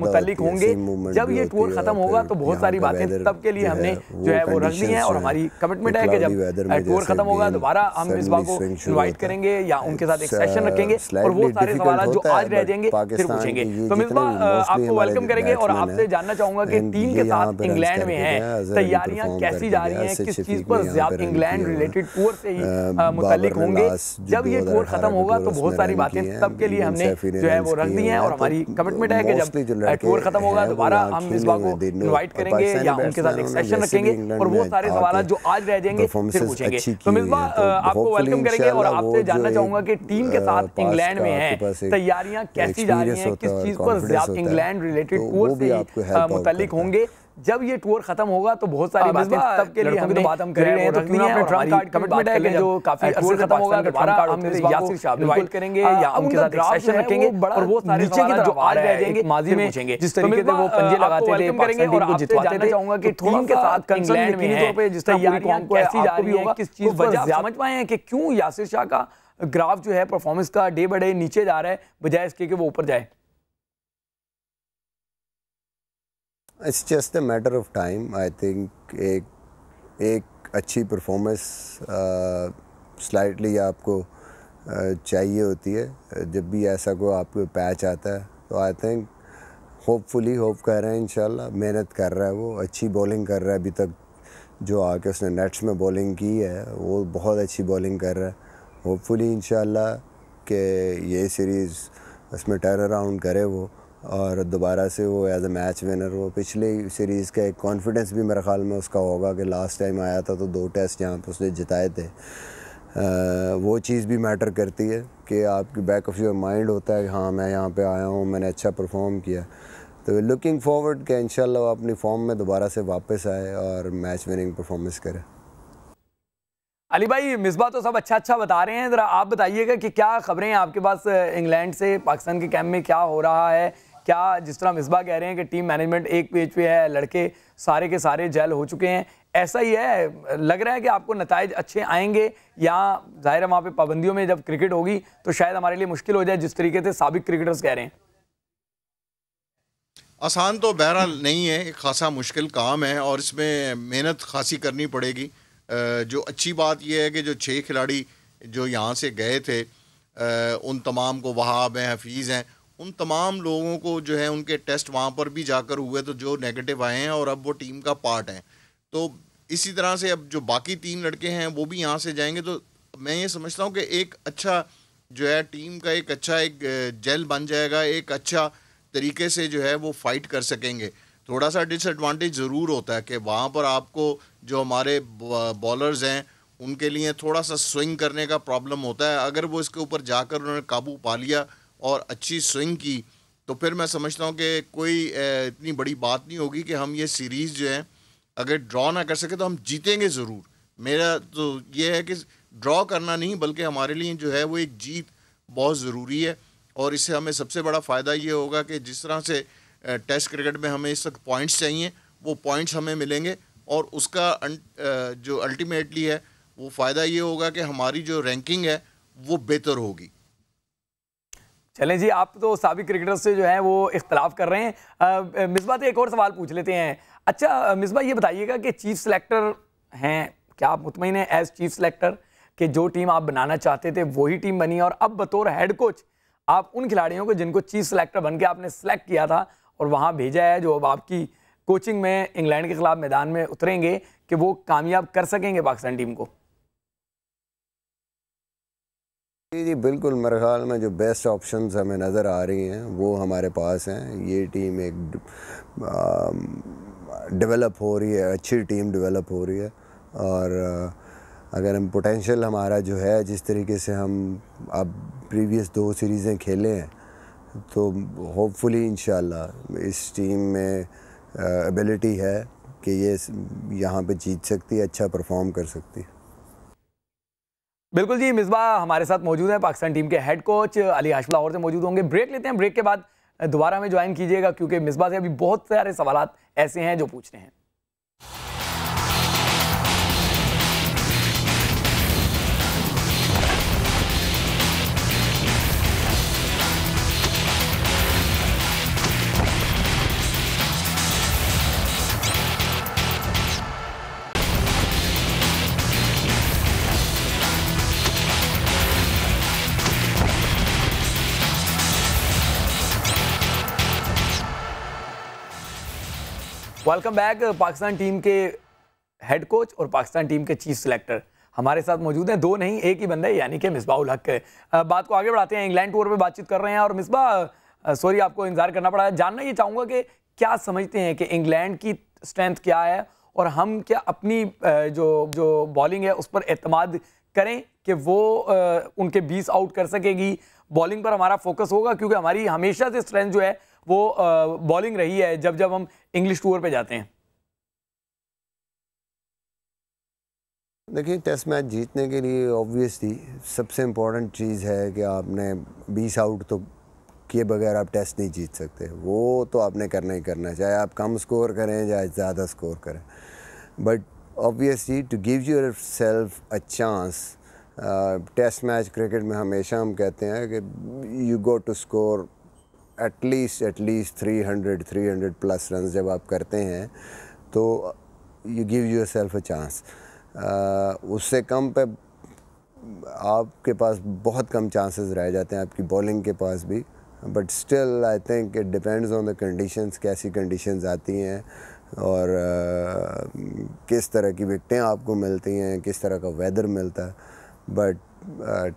मुतल्लिक होंगे। जब ये टूर खत्म होगा तो बहुत सारी बातें तब के लिए हमने जो है वो रख दी हैं, और हमारी कमिटमेंट है कि जब टूर खत्म होगा दोबारा हम इस बात को इनवाइट करेंगे या उनके साथ एक सेशन रखेंगे और वो सारे सवाल जो आज रह जाएंगे फिर पूछेंगे। तो मिसबाह आपको वेलकम करेंगे और आपसे जानना चाहूंगा कि टीम के साथ इंग्लैंड में है, तैयारियां कैसी जा रही हैं, किस चीज पर ज्यादा इंग्लैंड रिलेटेड टूर से ही मुताल्लिक होंगे। जब ये टूर खत्म होगा तो बहुत सारी बातें तब के लिए हमने जो है वो रख दी हैं और हमारी कमिटमेंट है कि जब टूर खत्म होगा दोबारा हम मिसबाह को इनवाइट करेंगे या उनके साथ एक सेशन रखेंगे और वो सारे सवाल जो आज रह जाएंगे फिर पूछेंगे। तो मिसबाह आपको वेलकम करेंगे और आपसे जानना चाहूंगा कि टीम के साथ इंग्लैंड में है, तैयारियां कैसी जा रही हैं, किस चीज पर ज्यादा इंग्लैंड रिलेटेड टूर से ही मुताल्लिक होंगे। जब ये टूर खत्म होगा तो बहुत सारी बातें तब के लिए हमने बात हम कर रहे हैं तो क्यों अपने ट्रम्प कार्ड कमिटमेंट है कि जो काफी टूर खत्म होगा दोबारा हम यासिर शाह इनवाइट करेंगे या उनके साथ एक सेशन रखेंगे और वो सारे नीचे की तरफ जो आज रह जाएंगे माजी में पूछेंगे जिस तरीके से वो पंजे लगाते थे पाकिस्तान टीम को जितवाते थे। चाहूंगा कि टीम के साथ इंग्लैंड में तौर पे जिस तैयारियां कैसी जा रही है, किस चीज वजह समझ पाए हैं कि क्यों यासिर शाह का ग्राफ जो है परफॉर्मेंस का डे बाय डे नीचे जा रहा है बजाय इसके कि वो ऊपर जाए। It's just a matter of time. I think एक अच्छी परफॉर्मेंस स्लाइटली आपको चाहिए होती है जब भी ऐसा कोई आपको पैच आता है। तो आई थिंक होपफुली होप कर रहे हैं, इंशाल्लाह मेहनत कर रहा है, वो अच्छी बॉलिंग कर रहा है। अभी तक जो आके उसने नेट्स में बॉलिंग की है वो बहुत अच्छी बॉलिंग कर रहा है। होपफुली इंशाल्लाह कि ये सीरीज़ उसमें टर्न अराउंड करे वो और दोबारा से वो एज अ मैच विनर वो पिछले सीरीज़ का एक कॉन्फिडेंस भी मेरे ख्याल में उसका होगा कि लास्ट टाइम आया था तो 2 टेस्ट जहाँ पे उसने जिताए थे। वो चीज़ भी मैटर करती है कि आपकी बैक ऑफ योर माइंड होता है हाँ मैं यहाँ पे आया हूँ, मैंने अच्छा परफॉर्म किया। तो लुकिंग फॉरवर्ड कि इंशाल्लाह वो अपनी फॉर्म में दोबारा से वापस आए और मैच विनिंग परफॉर्मेंस करे। अली भाई मिसबाह तो सब अच्छा बता रहे हैं, ज़रा आप बताइएगा कि क्या खबरें हैं आपके पास इंग्लैंड से, पाकिस्तान के कैंप में क्या हो रहा है। क्या जिस तरह मिसबाह कह रहे हैं कि टीम मैनेजमेंट एक पेज पे है, लड़के सारे के सारे जेल हो चुके हैं, ऐसा ही है? लग रहा है कि आपको नताइज अच्छे आएंगे या जाहिर है वहाँ पे पाबंदियों में जब क्रिकेट होगी तो शायद हमारे लिए मुश्किल हो जाए जिस तरीके से साबिक क्रिकेटर्स कह रहे हैं? आसान तो बहरहाल नहीं है, एक खासा मुश्किल काम है और इसमें मेहनत खासी करनी पड़ेगी। जो अच्छी बात यह है कि जो 6 खिलाड़ी जो यहाँ से गए थे उन तमाम को, वहाब हैं, हफीज़ हैं, उन तमाम लोगों को जो है उनके टेस्ट वहाँ पर भी जाकर हुए तो जो नेगेटिव आए हैं और अब वो टीम का पार्ट हैं। तो इसी तरह से अब जो बाकी 3 लड़के हैं वो भी यहाँ से जाएंगे। तो मैं ये समझता हूँ कि एक अच्छा जो है टीम का एक अच्छा एक जेल बन जाएगा, एक अच्छा तरीके से जो है वो फाइट कर सकेंगे। थोड़ा सा डिसएडवांटेज ज़रूर होता है कि वहाँ पर आपको जो हमारे बॉलर्स हैं उनके लिए थोड़ा सा स्विंग करने का प्रॉब्लम होता है। अगर वो इसके ऊपर जाकर उन्होंने काबू पा लिया और अच्छी स्विंग की तो फिर मैं समझता हूँ कि कोई इतनी बड़ी बात नहीं होगी कि हम ये सीरीज़ जो है अगर ड्रॉ ना कर सके तो हम जीतेंगे ज़रूर। मेरा तो ये है कि ड्रॉ करना नहीं बल्कि हमारे लिए जो है वो एक जीत बहुत ज़रूरी है और इससे हमें सबसे बड़ा फ़ायदा ये होगा कि जिस तरह से टेस्ट क्रिकेट में हमें इस वक्त पॉइंट्स चाहिए वो पॉइंट्स हमें मिलेंगे और उसका जो अल्टीमेटली है वो फ़ायदा ये होगा कि हमारी जो रैंकिंग है वो बेहतर होगी। चलें जी, आप तो साबिक क्रिकेटर्स से जो है वो इख्तलाफ कर रहे हैं। मिसबाह से एक और सवाल पूछ लेते हैं। अच्छा मिसबाह ये बताइएगा कि चीफ सेलेक्टर हैं, क्या आप मुतमईन हैं एज चीफ सेलेक्टर कि जो टीम आप बनाना चाहते थे वही टीम बनी और अब बतौर हेड कोच आप उन खिलाड़ियों को जिनको चीफ सेलेक्टर बन के आपने सेलेक्ट किया था और वहाँ भेजा है जो अब आपकी कोचिंग में इंग्लैंड के खिलाफ मैदान में उतरेंगे कि वो कामयाब कर सकेंगे पाकिस्तान टीम को? जी बिल्कुल, मेरे ख्याल में जो बेस्ट ऑप्शंस हमें नज़र आ रही हैं वो हमारे पास हैं। ये टीम एक डेवलप हो रही है, अच्छी टीम डेवलप हो रही है और अगर हम पोटेंशियल हमारा जो है जिस तरीके से हम अब प्रीवियस 2 सीरीज़ें खेले हैं तो होपफुली इंशाल्लाह इस टीम में एबिलिटी है कि ये यहाँ पे जीत सकती है, अच्छा परफॉर्म कर सकती है। बिल्कुल जी, मिसबाह हमारे साथ मौजूद है, पाकिस्तान टीम के हेड कोच अली हाशिम लाहौर से मौजूद होंगे। ब्रेक लेते हैं, ब्रेक के बाद दोबारा हमें ज्वाइन कीजिएगा क्योंकि मिसबाह से अभी बहुत सारे सवालात ऐसे हैं जो पूछने हैं। Welcome back. पाकिस्तान टीम के हेड कोच और पाकिस्तान टीम के चीफ सिलेक्टर हमारे साथ मौजूद हैं। दो नहीं, एक ही बंदा है, यानी कि मिसबाहुल हक। बात को आगे बढ़ाते हैं। इंग्लैंड टूर पे बातचीत कर रहे हैं और मिसबाह, सॉरी आपको इंतजार करना पड़ा है। जानना ये चाहूँगा कि क्या समझते हैं कि इंग्लैंड की स्ट्रेंथ क्या है और हम क्या अपनी जो बॉलिंग है उस पर एतमाद करें कि वो उनके 20 आउट कर सकेगी। बॉलिंग पर हमारा फोकस होगा क्योंकि हमारी हमेशा से स्ट्रेंथ जो है वो बॉलिंग रही है जब हम इंग्लिश टूर पे जाते हैं। देखिए, टेस्ट मैच जीतने के लिए ऑब्वियसली सबसे इम्पोर्टेंट चीज़ है कि आपने 20 आउट तो किए बगैर आप टेस्ट नहीं जीत सकते। वो तो आपने करना ही करना है, चाहे आप कम स्कोर करें चाहे ज़्यादा स्कोर करें। But obviously to give yourself a chance, test match cricket में हमेशा हम कहते हैं कि you go to score at least 300 plus run जब आप करते हैं तो you give yourself a chance. उससे कम पे आपके पास बहुत कम चांसेस रह जाते हैं, आपकी बॉलिंग के पास भी। But still I think it depends on the conditions, कैसी कंडीशंस आती हैं और किस तरह की विकटें आपको मिलती हैं, किस तरह का वेदर मिलता है। बट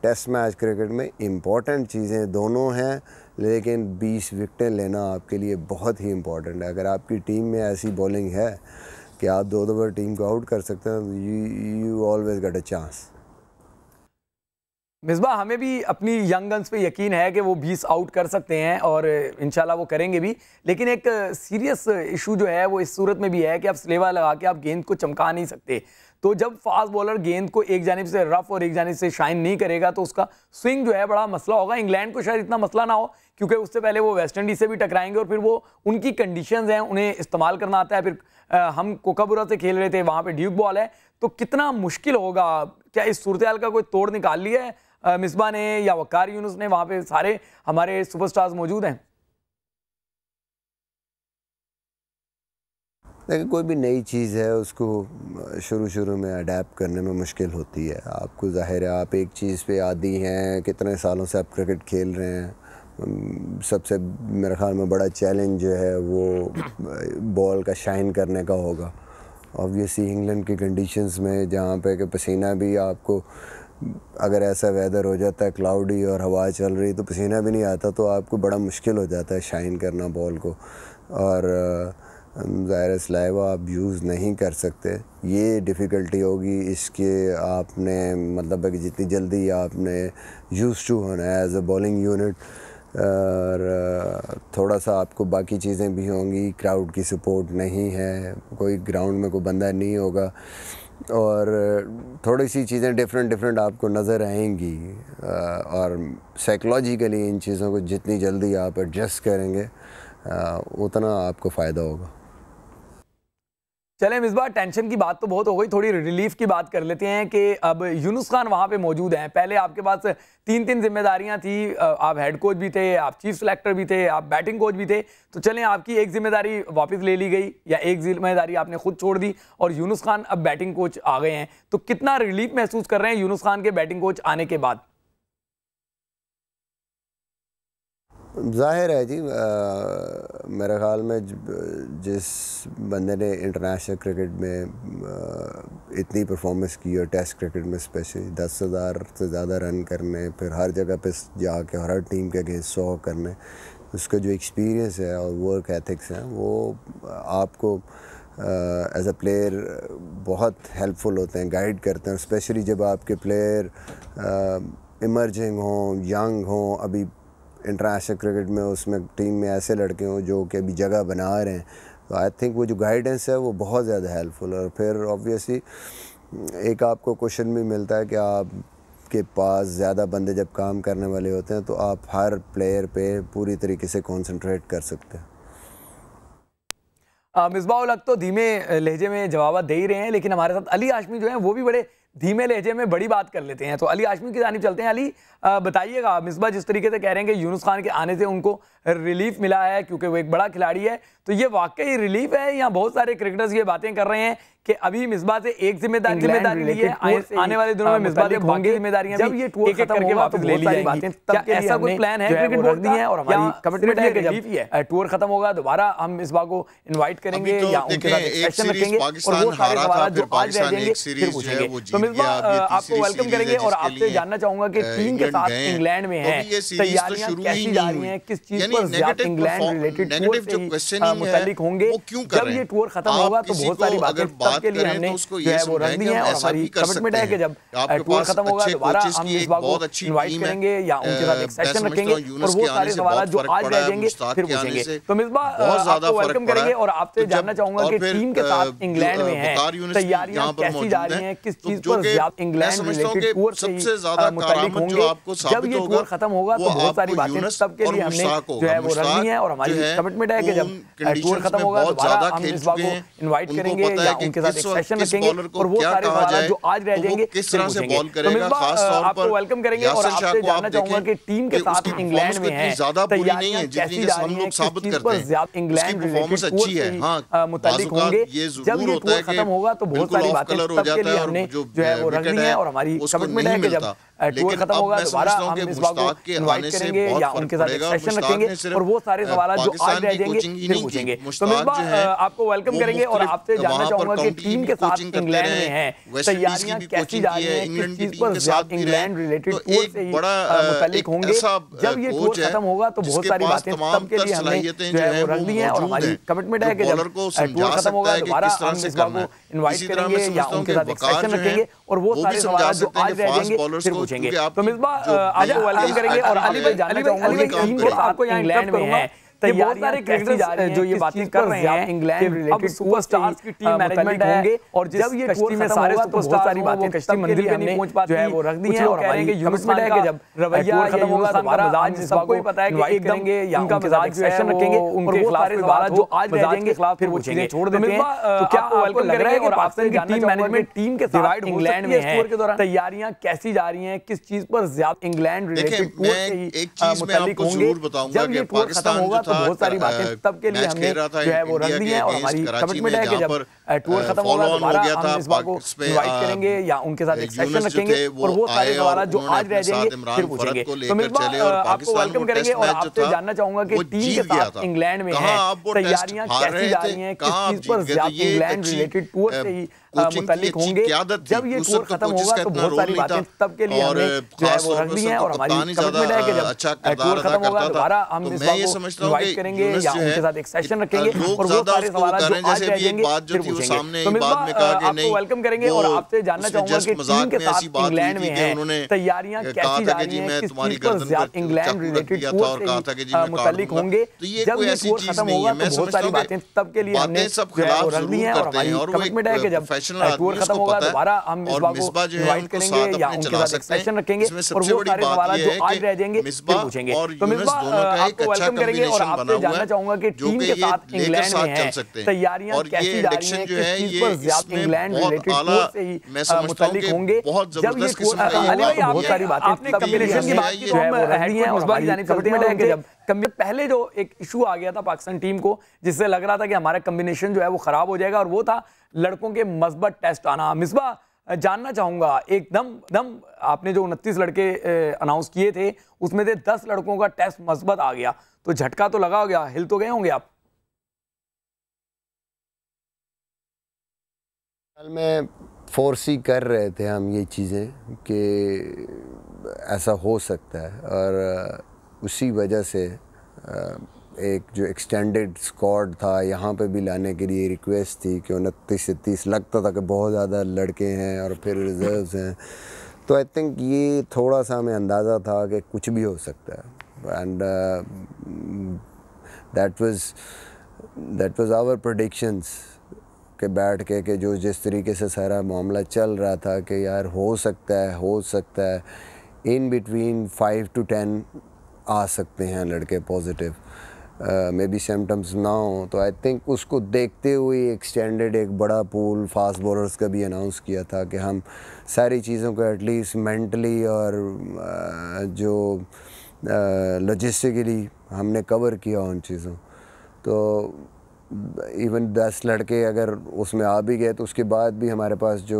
टेस्ट मैच क्रिकेट में इम्पॉर्टेंट चीज़ें दोनों हैं, लेकिन 20 विकटें लेना आपके लिए बहुत ही इम्पॉर्टेंट है। अगर आपकी टीम में ऐसी बॉलिंग है कि आप दो बार टीम को आउट कर सकते हैं, you always get a chance. Misbah, हमें भी अपनी यंग गन्स पे यकीन है कि वो 20 आउट कर सकते हैं और इंशाल्लाह वो करेंगे भी। लेकिन एक सीरियस इशू जो है वो इस सूरत में भी है कि आप स्लेवा लगा के आप गेंद को चमका नहीं सकते। तो जब फास्ट बॉलर गेंद को एक जानिब से रफ और एक जानिब से शाइन नहीं करेगा तो उसका स्विंग जो है बड़ा मसला होगा। इंग्लैंड को शायद इतना मसला ना हो क्योंकि उससे पहले वो वेस्ट इंडीज से भी टकराएंगे और फिर वो उनकी कंडीशंस हैं उन्हें इस्तेमाल करना आता है। फिर हम कोकाबुरा से खेल रहे थे, वहाँ पे ड्यूक बॉल है, तो कितना मुश्किल होगा। क्या इस सूरत हाल का कोई तोड़ निकाल लिया है मिसबाह ने या वकार यूनुस ने? वहाँ पे सारे हमारे सुपरस्टार्स मौजूद हैं। देखिए, कोई भी नई चीज़ है उसको शुरू में अडेप्ट करने में मुश्किल होती है। आपको ज़ाहिर है आप एक चीज़ पे आदी हैं, कितने सालों से आप क्रिकेट खेल रहे हैं। सबसे मेरे ख्याल में बड़ा चैलेंज जो है वो बॉल का शाइन करने का होगा। ऑब्वियसली इंग्लैंड की कंडीशंस में जहाँ पे कि पसीना भी आपको, अगर ऐसा वेदर हो जाता है क्लाउडी और हवा चल रही तो पसीना भी नहीं आता, तो आपको बड़ा मुश्किल हो जाता है शाइन करना बॉल को। और ज़ाहिर स्लाइवा आप यूज़ नहीं कर सकते, ये डिफ़िकल्टी होगी। इसके आपने मतलब है कि जितनी जल्दी आपने यूज़ टू होना है एज अ बॉलिंग यूनिट, और थोड़ा सा आपको बाकी चीज़ें भी होंगी। क्राउड की सपोर्ट नहीं है, कोई ग्राउंड में कोई बंदा नहीं होगा और थोड़ी सी चीज़ें डिफरेंट आपको नज़र आएंगी। और साइकोलॉजिकली इन चीज़ों को जितनी जल्दी आप एडजस्ट करेंगे उतना आपको फ़ायदा होगा। चलें मिसबाह, टेंशन की बात तो बहुत हो गई, थोड़ी रिलीफ की बात कर लेते हैं कि अब यूनुस खान वहाँ पे मौजूद हैं। पहले आपके पास 3 जिम्मेदारियाँ थी, आप हेड कोच भी थे, आप चीफ सेलेक्टर भी थे, आप बैटिंग कोच भी थे। तो चलें आपकी एक जिम्मेदारी वापस ले ली गई या एक जिम्मेदारी आपने खुद छोड़ दी और यूनुस खान अब बैटिंग कोच आ गए हैं। तो कितना रिलीफ महसूस कर रहे हैं यूनुस खान के बैटिंग कोच आने के बाद? ज़ाहिर है जी, मेरे ख़्याल में जिस बंदे ने इंटरनेशनल क्रिकेट में इतनी परफॉर्मेंस की और टेस्ट क्रिकेट में स्पेशली 10,000 से ज़्यादा रन करने, फिर हर जगह पे जाके हर टीम के अगेंस्ट 100 करने, उसका जो एक्सपीरियंस है और वर्क एथिक्स हैं वो आपको एज अ प्लेयर बहुत हेल्पफुल होते हैं, गाइड करते हैं। स्पेशली जब आपके प्लेयर इमर्जिंग हों, यंग हों, अभी इंटरनेशनल क्रिकेट में उसमें टीम में ऐसे लड़के हों जो कि अभी जगह बना रहे हैं, तो आई थिंक वो जो गाइडेंस है वो बहुत ज़्यादा हेल्पफुल है। और फिर ऑब्वियसली एक आपको क्वेश्चन भी मिलता है कि आपके पास ज़्यादा बंदे जब काम करने वाले होते हैं तो आप हर प्लेयर पे पूरी तरीके से कॉन्सेंट्रेट कर सकते हैं। मिसबाहुल हक तो धीमे लहजे में जवाब दे ही रहे हैं, लेकिन हमारे साथ अली हाशमी जो हैं वो भी बड़े धीमे लहजे में बड़ी बात कर लेते हैं। तो अली हाशमी की जानिब चलते हैं। अली बताइएगा, मिसबा जिस तरीके से कह रहे हैं कि यूनुस खान के आने से उनको रिलीफ मिला है क्योंकि वो एक बड़ा खिलाड़ी है, तो ये वाकई रिलीफ है या बहुत सारे क्रिकेटर्स ये बातें कर रहे हैं कि अभी मिसबा से एक जिम्मेदारी ली है, आने वाले दिनों में मिसबा से बाकी जिम्मेदारियां जब ये टूर खत्म करके वापस ले ली जाएंगी, क्या ऐसा कोई प्लान है क्रिकेट बोर्ड का? है और हमारी कमिटमेंट है कि जब टूर खत्म होगा दोबारा हम मिसबा को इनवाइट करेंगे या उनके साथ सेशन रखेंगे और वो सारे सवाल जो आज रह जाएंगे फिर पूछेंगे। तो मिसबा आपको वेलकम करेंगे और आपसे जानना चाहूंगा कि टीम के साथ इंग्लैंड में है, तैयारियां कैसी जा रही हैं, किस चीज पर ज्यादा इंग्लैंड रिलेटेड टूर से मुताल्लिक होंगे? जब ये टूर खत्म होगा तो बहुत सारी बातें के लिए हमने जो है वो रख दी है और हमारी कमिटमेंट है कि जब टूर खत्म होगा दोबारा हम मिसबा को इनवाइट करेंगे या उनके साथ एक सेशन रखेंगे और वो सारे सवाल जो आज रह जाएंगे फिर पूछेंगे। तो मिसबा आपको वेलकम करेंगे और आपसे जानना चाहूंगा कि टीम के साथ इंग्लैंड में है, तैयारियां कैसी जा रही हैं, किस चीज पर ज्यादा इंग्लैंड रिलेटेड टूर से मुताल्लिक होंगे? जब ये टूर खत्म होगा तो बहुत सारी बातें सबके लिए हमने जो है वो रख दी है और हमारी कमिटमेंट है कि जब टूर खत्म होगा दोबारा हम मिसबा को इनवाइट करेंगे या उनके साथ एक सेशन रखेंगे और वो सारे सवाल जो आज रह जाएंगे किस तरह से बॉल करेगा, खास तौर पर आपको वेलकम करेंगे और आपसे जानना चाहूंगा कि टीम के साथ इंग्लैंड में है, ज्यादा बुरी नहीं है जितनी कि हम लोग साबित करते हैं, इंग्लैंड परफॉर्मेंस अच्छी है। हां, मुताल्लिक होंगे जब ये टूर खत्म होगा तो बहुत सारी बातें सबके लिए हमने जो है वो रख दी है और हमारी कमिटमेंट है कि जब टूर खत्म होगा दोबारा हम मिसबा को इनवाइट करेंगे या उनके साथ एक सेशन रखेंगे और वो सारे सवाल जो आज रह जाएंगे फिर पूछेंगे। तो मिसबा आपको वेलकम करेंगे और आपसे जानना चाहूंगा कि टीम के साथ इंग्लैंड में है, तैयारियां कैसी जा रही हैं, किस चीज पर ज्यादा इंग्लैंड रिलेटेड टूर से ही मुताल्लिक होंगे? जब ये टूर खत्म होगा तो बहुत सारी बातें सबके लिए हमने जो है वो रख दी है और हमारी कमिटमेंट है कि जब टूर खत्म होगा दोबारा हम मिसबा को इनवाइट करेंगे या उनके साथ एक सेशन रखेंगे और वो सारे सवाल जो आज रह जाएंगे फिर पूछेंगे। तो मिसबा आपको वेलकम करेंगे और अली भाई जानना चाहूंगा कि टीम के साथ इंग्लैंड में है, बहुत सारे क्रिकेटर्स जो ये बातें कर रहे हैं इंग्लैंड रिलेटेड सुपरस्टार्स की टीम मैनेजमेंट होंगे और जब ये कश्ती में सारे तो बहुत सारी बातें कश्ती मंदिर पे नहीं पहुंच पाती जो है वो रख दी है और हमारी कमिटमेंट है कि जब रवैया खत्म होगा दोबारा आज सबको ही पता है कि एक करेंगे या उनका मजाक सेशन रखेंगे उनके खिलाफ सवाल जो आज रह जाएंगे फिर वो चीजें छोड़ देते हैं। तो क्या आपको लग रहा है कि आपसे टीम मैनेजमेंट टीम के साथ इंग्लैंड में है, तैयारियां कैसी जा रही हैं, किस चीज पर ज्यादा इंग्लैंड रिलेटेड टूर से ही मुताल्लिक होंगे? जब ये टूर खत्म होगा तो बहुत सारी बातें तब के लिए हमने जो है वो रख दी है और हमारी कमिटमेंट है कि जब टूर खत्म होगा दोबारा हम मिसबा को इनवाइट करेंगे या उनके साथ एक सेशन रखेंगे और वो सारे सवाल जो आज रह जाएंगे फिर पूछेंगे। तो मिसबा आपको वेलकम करेंगे और आपसे जानना चाहूंगा कि टीम के साथ इंग्लैंड में है, तैयारियां कैसी जा रही हैं, किस चीज पर ज्यादा इंग्लैंड रिलेटेड टूर से ही मुताल्लिक होंगे? जब ये टूर खत्म होगा तो बहुत सारी बातें तब के लिए हमने जो है वो रख दी है और हमारी कमिटमेंट है कि जब टूर खत्म होगा दोबारा हम मिसबा को इनवाइट करेंगे या उनके साथ एक सेशन रखेंगे और वो सारे सवाल जो आज रह जाएंगे फिर पूछेंगे। तो मिसबा आपको वेलकम करेंगे और आपसे जानना चाहूंगा कि टीम के साथ इंग्लैंड में है, तैयारियां कैसी जा रही हैं, किस चीज पर ज्यादा इंग्लैंड रिलेटेड टूर से ही मुताल्लिक होंगे? जब ये टूर खत्म होगा तो बहुत सारी बातें तब के लिए हमने जो है वो रख दी है और हमारी कमिटमेंट है कि जब टूर खत्म होगा दोबारा हम मिसबा को इनवाइट करेंगे या उनके साथ एक सेशन रखेंगे और वो सारे सवाल जो आज रह जाएंगे फिर पूछेंगे। तो मिसबा आपको वेलकम करेंगे और आपसे जानना चाहूंगा कि टीम के साथ इंग्लैंड में है, तैयारियां कैसी जा रही हैं, किस चीज पर ज्यादा इंग्लैंड रिलेटेड टूर से ही मुताल्लिक होंगे? जब ये अली भाई बहुत सारी बातें आपने कॉम्बिनेशन की बात की तो हम हेड और मिसबा की जानिब चलते हैं कि जब पहले जो एक इशू आ गया था पाकिस्तान टीम को जिससे लग रहा था कि हमारा कॉम्बिनेशन जो है वो खराब हो जाएगा और वो था लड़कों के मस्बत टेस्ट आना। मिसबा जानना चाहूंगा एकदम आपने जो 29 लड़के अनाउंस किए थे उसमें से 10 लड़कों का टेस्ट मस्बत आ गया तो झटका तो लगा हो गया, हिल तो गए होंगे आप? में फोर्सी कर रहे थे हम ये चीज़ें कि ऐसा हो सकता है और उसी वजह से एक जो एक्सटेंडेड स्क्वाड था यहाँ पे भी लाने के लिए रिक्वेस्ट थी कि 29 से 30 लगता था कि बहुत ज़्यादा लड़के हैं और फिर रिजर्व्स हैं, तो आई थिंक ये थोड़ा सा हमें अंदाज़ा था कि कुछ भी हो सकता है and that was our predictions के बैठ के कि जो जिस तरीके से सारा मामला चल रहा था कि यार हो सकता है इन बिटवीन 5 to 10 आ सकते हैं लड़के पॉजिटिव मे बी सिम्टम्स ना हो, तो आई थिंक उसको देखते हुए एक्सटेंडेड एक बड़ा पूल फास्ट बॉलर्स का भी अनाउंस किया था कि हम सारी चीज़ों को एटलीस्ट मेंटली और जो लॉजिस्टिकली हमने कवर किया उन चीज़ों। तो इवन 10 लड़के अगर उसमें आ भी गए तो उसके बाद भी हमारे पास जो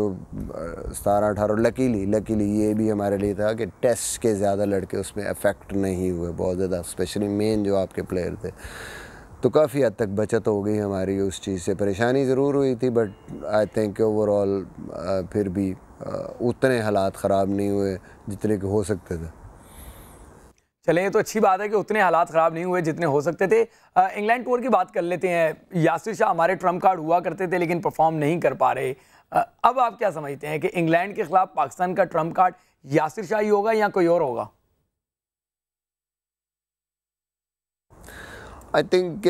17-18 लकीली ये भी हमारे लिए था कि टेस्ट के ज़्यादा लड़के उसमें अफेक्ट नहीं हुए बहुत ज़्यादा, स्पेशली मेन जो आपके प्लेयर थे। तो काफ़ी हद तक बचत हो गई हमारी उस चीज़ से। परेशानी ज़रूर हुई थी बट आई थिंक ओवरऑल फिर भी उतने हालात ख़राब नहीं हुए जितने के हो सकते थे। चलें, ये तो अच्छी बात है कि उतने हालात ख़राब नहीं हुए जितने हो सकते थे। इंग्लैंड टूर की बात कर लेते हैं। यासिर शाह हमारे ट्रम्प कार्ड हुआ करते थे लेकिन परफॉर्म नहीं कर पा रहे। अब आप क्या समझते हैं कि इंग्लैंड के खिलाफ पाकिस्तान का ट्रम्प कार्ड यासिर शाह ही होगा या कोई और होगा? आई थिंक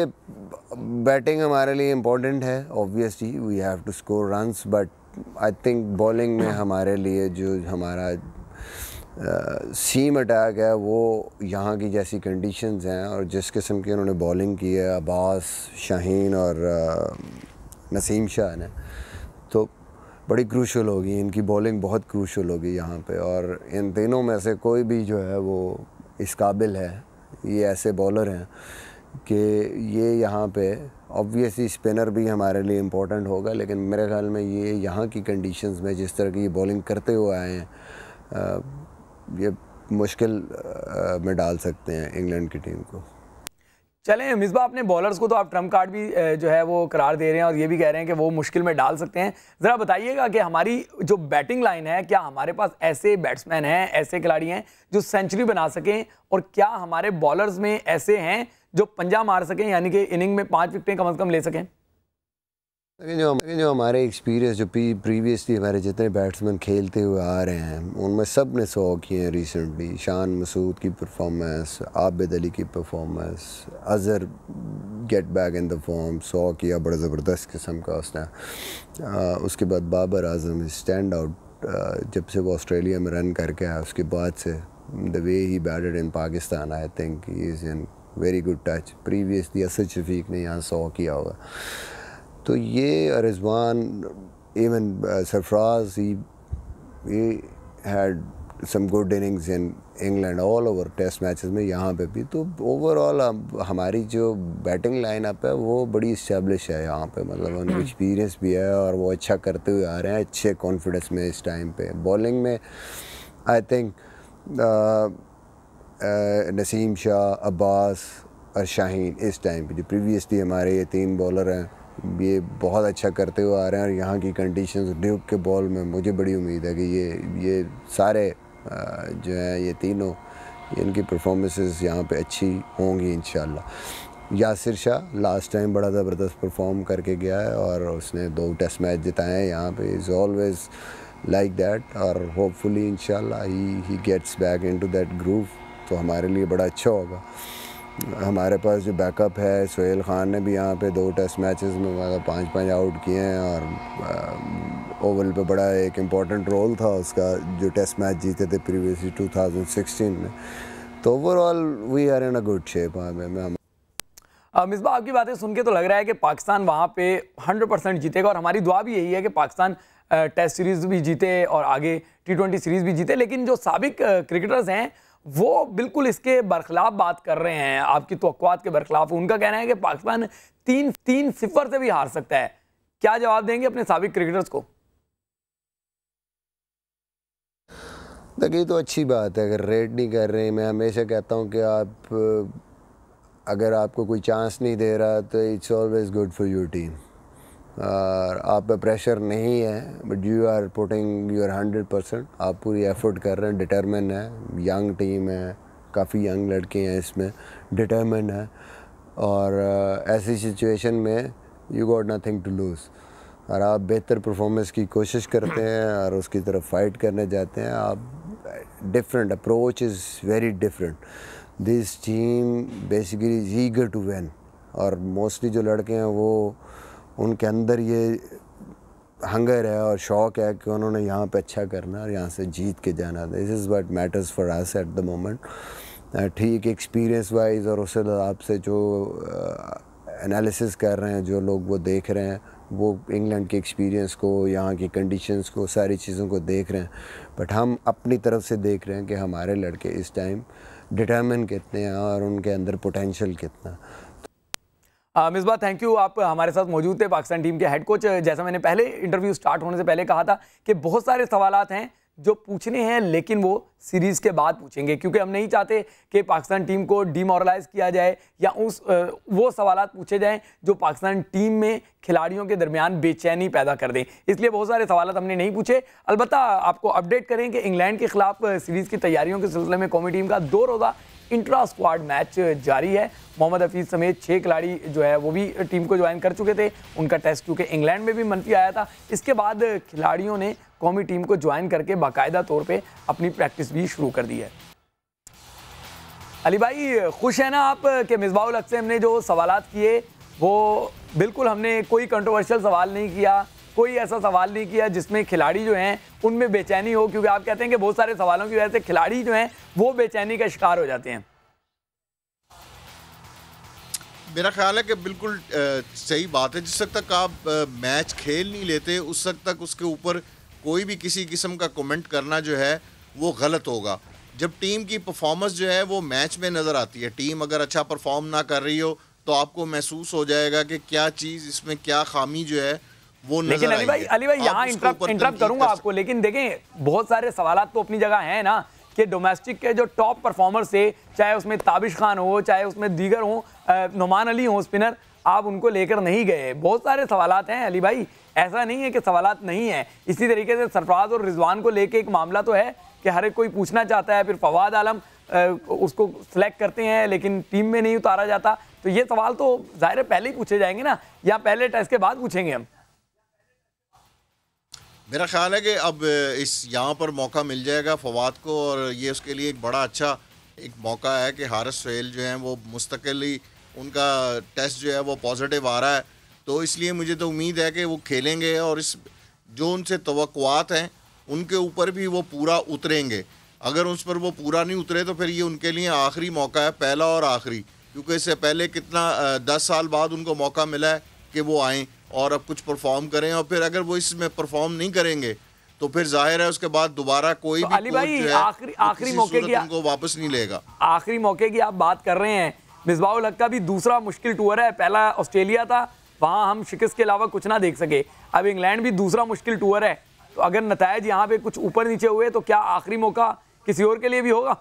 बैटिंग हमारे लिए इम्पोर्टेंट है, obviously we have to score runs, but I think bowling में हमारे लिए जो हमारा सीम अटैक है वो यहाँ की जैसी कंडीशंस हैं और जिस किस्म की उन्होंने बॉलिंग की है अब्बास, शाहीन और नसीम शाह ने, तो बड़ी क्रूशल होगी। इनकी बॉलिंग बहुत क्रूशल होगी यहाँ पे और इन तीनों में से कोई भी जो है वो इस काबिल है। ये ऐसे बॉलर हैं कि ये यहाँ पे ऑब्वियसली स्पिनर भी हमारे लिए इम्पोर्टेंट होगा, लेकिन मेरे ख्याल में ये यहाँ की कंडीशंस में जिस तरह की ये बॉलिंग करते हुए आए हैं ये मुश्किल में डाल सकते हैं इंग्लैंड की टीम को। चलें मिसबा, अपने बॉलर्स को तो आप ट्रम्प कार्ड भी जो है वो करार दे रहे हैं और ये भी कह रहे हैं कि वो मुश्किल में डाल सकते हैं। ज़रा बताइएगा कि हमारी जो बैटिंग लाइन है, क्या हमारे पास ऐसे बैट्समैन हैं, ऐसे खिलाड़ी हैं जो सेंचुरी बना सकें, और क्या हमारे बॉलर्स में ऐसे हैं जो पंजा मार सकें, यानी कि इनिंग में 5 विकेटें कम से कम ले सकें? जो हमारे एक्सपीरियंस जो प्रीवियसली हमारे जितने बैट्समैन खेलते हुए आ रहे हैं उनमें सब ने 100 किए हैं रिसेंटली। शान मसूद की परफॉर्मेंस, आबिद अली की performance, Azhar get back in the form, 100 किया, बड़ा ज़बरदस्त किस्म का उसने। उसके बाद बाबर आजम स्टैंड आउट जब से वो ऑस्ट्रेलिया में रन करके आया उसके बाद से the way he batted in Pakistan, I think he is in very good touch. Previously Asad Shafiq ने यहाँ 100 किया हुआ। तो ये Rizwan, even Sarfaraz, he had some good innings in England all over test matches में, यहाँ पे भी। तो ओवरऑल हमारी जो बैटिंग लाइनअप है वो बड़ी इस्टेब्लिश है यहाँ पे, मतलब उनका एक्सपीरियंस भी है और वो अच्छा करते हुए आ रहे हैं, अच्छे कॉन्फिडेंस में इस टाइम पे। बॉलिंग में आई थिंक नसीम शाह, अब्बास और शाहीन इस टाइम पे, जो प्रीवियसली हमारे ये 3 बॉलर हैं, ये बहुत अच्छा करते हुए आ रहे हैं। और यहाँ की कंडीशंस, ड्यूक के बॉल में मुझे बड़ी उम्मीद है कि ये सारे जो हैं ये तीनों, इनकी परफॉर्मेंसेस यहाँ पे अच्छी होंगी इंशाल्लाह। यासिर शाह लास्ट टाइम बड़ा ज़बरदस्त परफॉर्म करके गया है और उसने 2 टेस्ट मैच जिताए हैं यहाँ पे, इज़ ऑलवेज लाइक दैट, और होपफुली इंशाल्लाह he gets back into that groove, तो हमारे लिए बड़ा अच्छा होगा। हमारे पास जो बैकअप है, सोहेल ख़ान ने भी यहाँ पे 2 टेस्ट मैचेस में 5-5 आउट किए हैं और ओवल पे बड़ा एक इम्पॉर्टेंट रोल था उसका, जो टेस्ट मैच जीते थे प्रीवियसली 2016 में। तो overall we are in a good shape. Misbah, आपकी बातें सुन के तो लग रहा है कि पाकिस्तान वहाँ पे 100% जीतेगा, और हमारी दुआ भी यही है कि पाकिस्तान टेस्ट सीरीज़ भी जीते और आगे T20 सीरीज़ भी जीते। लेकिन जो साबिक क्रिकेटर्स हैं वो बिल्कुल इसके बरखिलाफ बात कर रहे हैं, आपकी तवक्कुआत के बरखिलाफ। उनका कहना है कि पाकिस्तान 3-0 से भी हार सकता है। क्या जवाब देंगे अपने साबिक क्रिकेटर्स को? देखिए, तो अच्छी बात है अगर रेट नहीं कर रहे हैं। मैं हमेशा कहता हूँ कि आप अगर आपको कोई चांस नहीं दे रहा तो it's always good for your team. और आप पे प्रेशर नहीं है but you are putting your 100%, आप पूरी एफर्ट कर रहे हैं, डिटरमिन है, यंग टीम है, काफ़ी यंग लड़के हैं इसमें, डिटरमिन है, और ऐसी सिचुएशन में you got nothing to lose, और आप बेहतर परफॉर्मेंस की कोशिश करते हैं और उसकी तरफ फाइट करने जाते हैं। आप different approach is very different. This team basically is eager to win, और मोस्टली जो लड़के हैं वो उनके अंदर ये हंगर है और शौक़ है कि उन्होंने यहाँ पे अच्छा करना और यहाँ से जीत के जाना। This is what matters for us at the moment. ठीक एक्सपीरियंस वाइज और उस हिसाब से जो एनालिसिस कर रहे हैं जो लोग वो देख रहे हैं, वो इंग्लैंड के एक्सपीरियंस को, यहाँ की कंडीशंस को, सारी चीज़ों को देख रहे हैं। बट हम अपनी तरफ से देख रहे हैं कि हमारे लड़के इस टाइम डिटर्मिन कितने हैं और उनके अंदर पोटेंशियल कितना। मिसबा, थैंक यू, आप हमारे साथ मौजूद थे, पाकिस्तान टीम के हेड कोच। जैसा मैंने पहले इंटरव्यू स्टार्ट होने से पहले कहा था कि बहुत सारे सवालात हैं जो पूछने हैं, लेकिन वो सीरीज़ के बाद पूछेंगे, क्योंकि हम नहीं चाहते कि पाकिस्तान टीम को डिमोरलाइज किया जाए या वो सवालात पूछे जाएं जो पाकिस्तान टीम में खिलाड़ियों के दरमियान बेचैनी पैदा कर दें। इसलिए बहुत सारे सवालात हमने नहीं पूछे। अलबत्ता आपको अपडेट करें कि इंग्लैंड के खिलाफ सीरीज़ की तैयारियों के सिलसिले में कौमी टीम का 2 रोज़ा इंट्रा स्क्वाड मैच जारी है। मोहम्मद हफीज़ समेत 6 खिलाड़ी जो है वो भी टीम को ज्वाइन कर चुके थे। उनका टेस्ट क्योंकि इंग्लैंड में भी मनफी आया था, इसके बाद खिलाड़ियों ने कौमी टीम को ज्वाइन करके बाकायदा तौर पे अपनी प्रैक्टिस भी शुरू कर दी है। अली भाई, खुश है ना आप कि मिसबाहुल हक से हमने जो सवालात किए वो बिल्कुल, हमने कोई कंट्रोवर्शियल सवाल नहीं किया, कोई ऐसा सवाल नहीं किया जिसमें खिलाड़ी जो हैं उनमें बेचैनी हो, क्योंकि आप कहते हैं कि बहुत सारे सवालों की वजह से खिलाड़ी जो हैं वो बेचैनी का शिकार हो जाते हैं। मेरा ख्याल है कि बिल्कुल सही बात है। जिस वक्त तक आप मैच खेल नहीं लेते उस वक्त तक उसके ऊपर कोई भी किसी किस्म का कमेंट करना जो है वो गलत होगा। जब टीम की परफॉर्मेंस जो है वो मैच में नज़र आती है, टीम अगर अच्छा परफॉर्म ना कर रही हो तो आपको महसूस हो जाएगा कि क्या चीज़ इसमें क्या खामी जो है वो नजर। लेकिन अली भाई यहाँ इंटरप्ट करूंगा आपको, लेकिन देखें बहुत सारे सवालात तो अपनी जगह हैं ना, कि डोमेस्टिक के जो टॉप परफॉर्मर्स थे, चाहे उसमें ताबिश खान हो, चाहे उसमें दीगर हो, नुमान अली हो स्पिनर, आप उनको लेकर नहीं गए। बहुत सारे सवालात हैं अली भाई, ऐसा नहीं है कि सवालात नहीं है। इसी तरीके से सरफराज और रिजवान को लेके एक मामला तो है कि हर एक कोई पूछना चाहता है, फिर फवाद आलम उसको सिलेक्ट करते हैं लेकिन टीम में नहीं उतारा जाता। तो ये सवाल तो जाहिर है पहले ही पूछे जाएंगे ना, या पहले टेस्ट के बाद पूछेंगे हम? मेरा ख्याल है कि अब इस यहाँ पर मौका मिल जाएगा फवाद को, और ये उसके लिए एक बड़ा अच्छा एक मौका है कि हारिस सोहेल जो हैं वो मुस्तकिली उनका टेस्ट जो है वो पॉजिटिव आ रहा है। तो इसलिए मुझे तो उम्मीद है कि वो खेलेंगे और इस जो उनसे तवक्कुआत हैं उनके ऊपर भी वो पूरा उतरेंगे। अगर उस पर वो पूरा नहीं उतरे तो फिर ये उनके लिए आखिरी मौका है, पहला और आखिरी, क्योंकि इससे पहले कितना 10 साल बाद उनको मौका मिला है कि वो आएँ और अब कुछ परफॉर्म करें, और फिर अगर वो इसमें परफॉर्म नहीं करेंगे तो फिर जाहिर है उसके बाद दोबारा कोई भी अली भाई आखिरी मौके की उनको वापस नहीं लेगा। आखिरी मौके की आप बात कर रहे हैं, मिसबाहुल हक का भी दूसरा मुश्किल टूर है। पहला ऑस्ट्रेलिया था, वहां हम शिकस्त के अलावा कुछ ना देख सके। अब इंग्लैंड भी दूसरा मुश्किल टूर है, तो अगर नतायज यहाँ पे कुछ ऊपर नीचे हुए तो क्या आखिरी मौका किसी और के लिए भी होगा?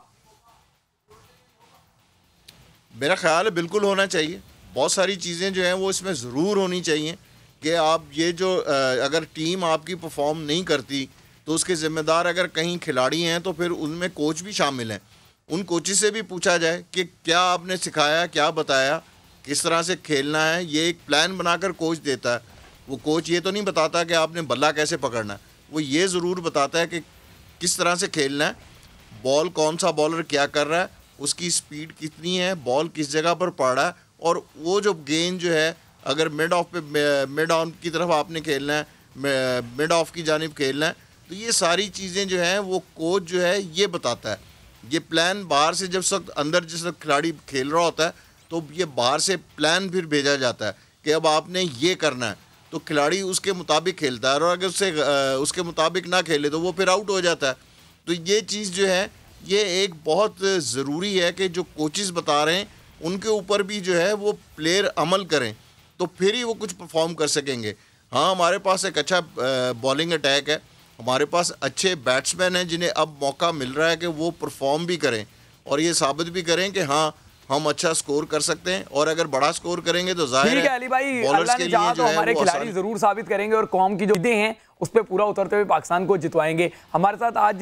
मेरा ख्याल है बिल्कुल होना चाहिए। बहुत सारी चीज़ें जो हैं वो इसमें ज़रूर होनी चाहिए कि आप ये जो अगर टीम आपकी परफॉर्म नहीं करती तो उसके ज़िम्मेदार अगर कहीं खिलाड़ी हैं तो फिर उनमें कोच भी शामिल हैं। उन कोचेस से भी पूछा जाए कि क्या आपने सिखाया, क्या बताया, किस तरह से खेलना है। ये एक प्लान बनाकर कोच देता है। वो कोच ये तो नहीं बताता कि आपने बल्ला कैसे पकड़ना है, वो ये ज़रूर बताता है कि किस तरह से खेलना है, बॉल कौन सा बॉलर क्या कर रहा है, उसकी स्पीड कितनी है, बॉल किस जगह पर पड़ रहा है, और वो जो गेंद जो है अगर मिड ऑफ पे मिड ऑन की तरफ आपने खेलना है, मिड ऑफ की जानिब खेलना है, तो ये सारी चीज़ें जो हैं वो कोच जो है ये बताता है। ये प्लान बाहर से जब वक्त अंदर जिस वक्त खिलाड़ी खेल रहा होता है तो ये बाहर से प्लान फिर भेजा जाता है कि अब आपने ये करना है, तो खिलाड़ी उसके मुताबिक खेलता है, और अगर उसके मुताबिक ना खेले तो वो फिर आउट हो जाता है। तो ये चीज़ जो है ये एक बहुत ज़रूरी है कि जो कोचेस बता रहे हैं उनके ऊपर भी जो है वो प्लेयर अमल करें, तो फिर ही वो कुछ परफॉर्म कर सकेंगे। हाँ, हमारे पास एक अच्छा बॉलिंग अटैक है, हमारे पास अच्छे बैट्समैन हैं जिन्हें अब मौका मिल रहा है कि वो परफॉर्म भी करें और ये साबित भी करें कि हाँ हम अच्छा स्कोर कर सकते हैं, और अगर बड़ा स्कोर करेंगे तो जाहिर है अली भाई अल्लाह ने चाहा तो हमारे खिलाड़ी जरूर साबित करेंगे और कौम की जो जिद्दें हैं उस पर पूरा उतरते हुए पाकिस्तान को जितवाएंगे। हमारे साथ आज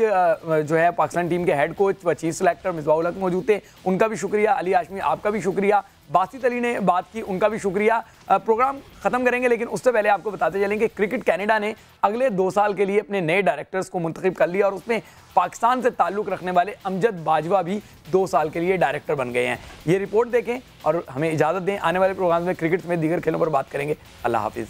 जो है पाकिस्तान टीम के हेड कोच व चीफ सिलेक्टर मिसबाहुल हक मौजूद थे, उनका भी शुक्रिया। अली हाशमी आपका भी शुक्रिया। बासित अली ने बात की, उनका भी शुक्रिया। प्रोग्राम खत्म करेंगे लेकिन उससे पहले आपको बताते चलेंगे क्रिकेट कैनेडा ने अगले 2 साल के लिए अपने नए डायरेक्टर्स को मुंतखब कर लिया और उसमें पाकिस्तान से ताल्लुक़ रखने वाले अमजद बाजवा भी 2 साल के लिए डायरेक्टर बन गए हैं। ये रिपोर्ट देखें और हमें इजाज़त दें। आने वाले प्रोग्राम में क्रिकेट में दीगर खेलों पर बात करेंगे। अल्लाह हाफिज़।